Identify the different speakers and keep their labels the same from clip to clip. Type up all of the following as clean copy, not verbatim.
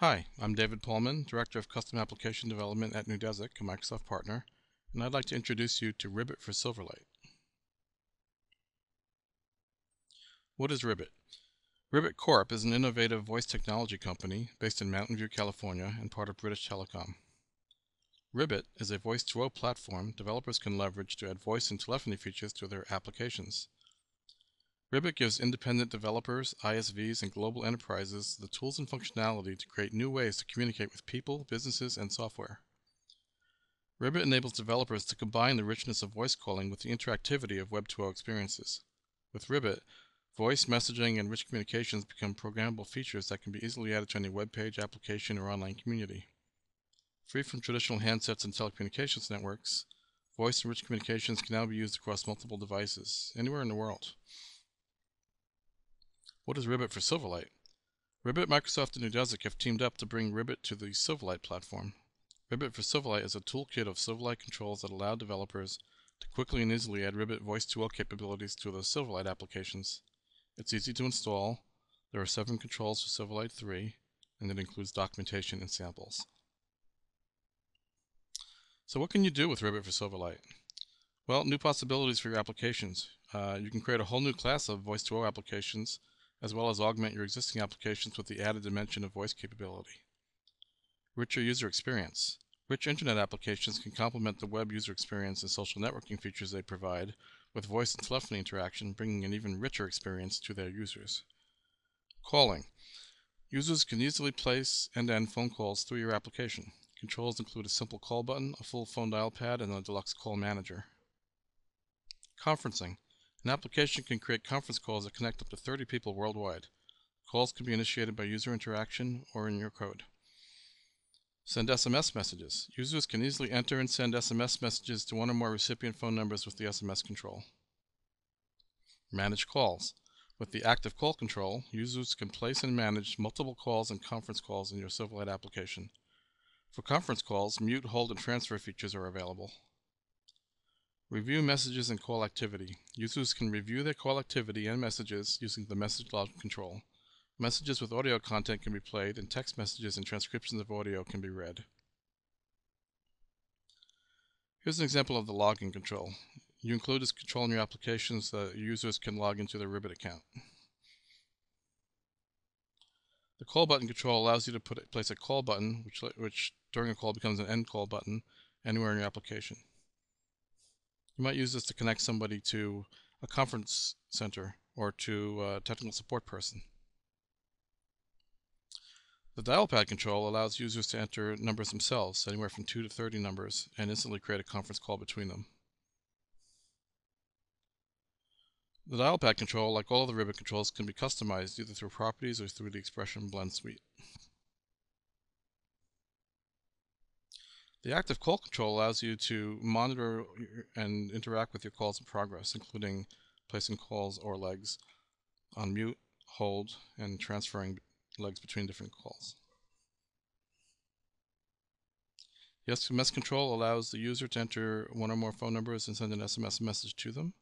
Speaker 1: Hi, I'm David Pullman, Director of Custom Application Development at Nudesic, a Microsoft partner, and I'd like to introduce you to Ribbit for Silverlight. What is Ribbit? Ribbit Corp is an innovative voice technology company based in Mountain View, California, and part of British Telecom. Ribbit is a voice-to-O platform developers can leverage to add voice and telephony features to their applications. Ribbit gives independent developers, ISVs, and global enterprises the tools and functionality to create new ways to communicate with people, businesses, and software. Ribbit enables developers to combine the richness of voice calling with the interactivity of Web 2.0 experiences. With Ribbit, voice, messaging, and rich communications become programmable features that can be easily added to any web page, application, or online community. Free from traditional handsets and telecommunications networks, voice and rich communications can now be used across multiple devices, anywhere in the world. What is Ribbit for Silverlight? Ribbit, Microsoft, and Nudesic have teamed up to bring Ribbit to the Silverlight platform. Ribbit for Silverlight is a toolkit of Silverlight controls that allow developers to quickly and easily add Ribbit voice-to-O capabilities to the Silverlight applications. It's easy to install. There are 7 controls for Silverlight 3, and it includes documentation and samples. So what can you do with Ribbit for Silverlight? Well, new possibilities for your applications. You can create a whole new class of voice-to-O applications, as well as augment your existing applications with the added dimension of voice capability. Richer user experience. Rich internet applications can complement the web user experience and social networking features they provide with voice and telephony interaction, bringing an even richer experience to their users. Calling. Users can easily place end-to-end phone calls through your application. Controls include a simple call button, a full phone dial pad, and a deluxe call manager. Conferencing. An application can create conference calls that connect up to 30 people worldwide. Calls can be initiated by user interaction or in your code. Send SMS messages. Users can easily enter and send SMS messages to one or more recipient phone numbers with the SMS control. Manage calls. With the active call control, users can place and manage multiple calls and conference calls in your Silverlight application. For conference calls, mute, hold, and transfer features are available. Review messages and call activity. Users can review their call activity and messages using the message log control. Messages with audio content can be played, and text messages and transcriptions of audio can be read. Here's an example of the login control. You include this control in your application so that users can log into their Ribbit account. The call button control allows you to place a call button, which during a call becomes an end call button, anywhere in your application. You might use this to connect somebody to a conference center or to a technical support person. The dial pad control allows users to enter numbers themselves, anywhere from 2 to 30 numbers, and instantly create a conference call between them. The dial pad control, like all of the Ribbit controls, can be customized either through properties or through the Expression Blend suite. The active call control allows you to monitor and interact with your calls in progress, including placing calls or legs on mute, hold, and transferring legs between different calls. The SMS control allows the user to enter one or more phone numbers and send an SMS message to them.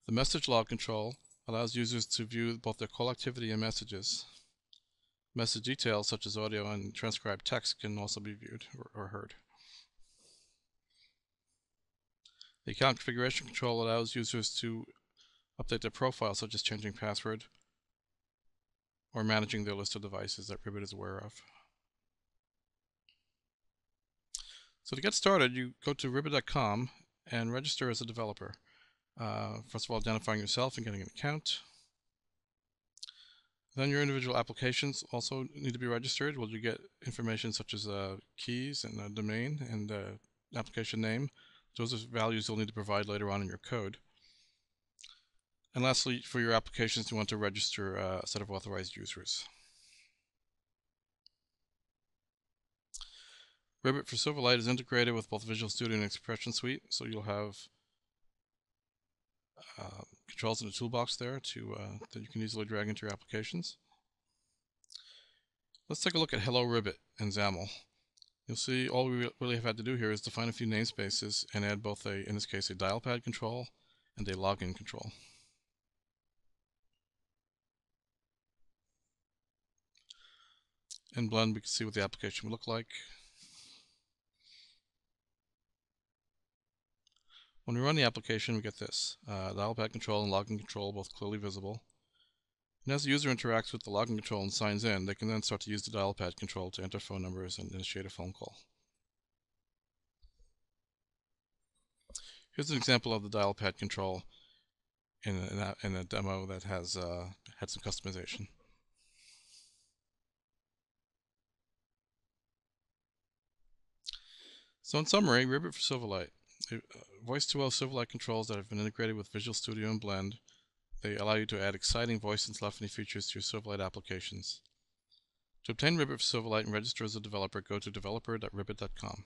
Speaker 1: The message log control allows users to view both their call activity and messages. Message details such as audio and transcribed text can also be viewed or heard. The account configuration control allows users to update their profile, such as changing password or managing their list of devices that Ribbit is aware of. So to get started, you go to ribbit.com and register as a developer. First of all, identifying yourself and getting an account. Then your individual applications also need to be registered. Well, you get information such as keys and a domain and application name. Those are values you'll need to provide later on in your code. And lastly, for your applications, you want to register a set of authorized users. Ribbit for Silverlight is integrated with both Visual Studio and Expression Suite, so you'll have controls in the toolbox there that you can easily drag into your applications. Let's take a look at Hello Ribbit and XAML. You'll see all we really have had to do here is define a few namespaces and add both in this case, a dial pad control and a login control. In Blend, we can see what the application would look like. When we run the application, we get this. Dial pad control and login control both clearly visible. And as the user interacts with the login control and signs in, they can then start to use the dial pad control to enter phone numbers and initiate a phone call. Here's an example of the dial pad control in a demo that has had some customization. So in summary, Ribbit for Silverlight. Voice-to-L Silverlight controls that have been integrated with Visual Studio and Blend. They allow you to add exciting voice and telephony features to your Silverlight applications. To obtain Ribbit for Silverlight and register as a developer, go to developer.ribbit.com.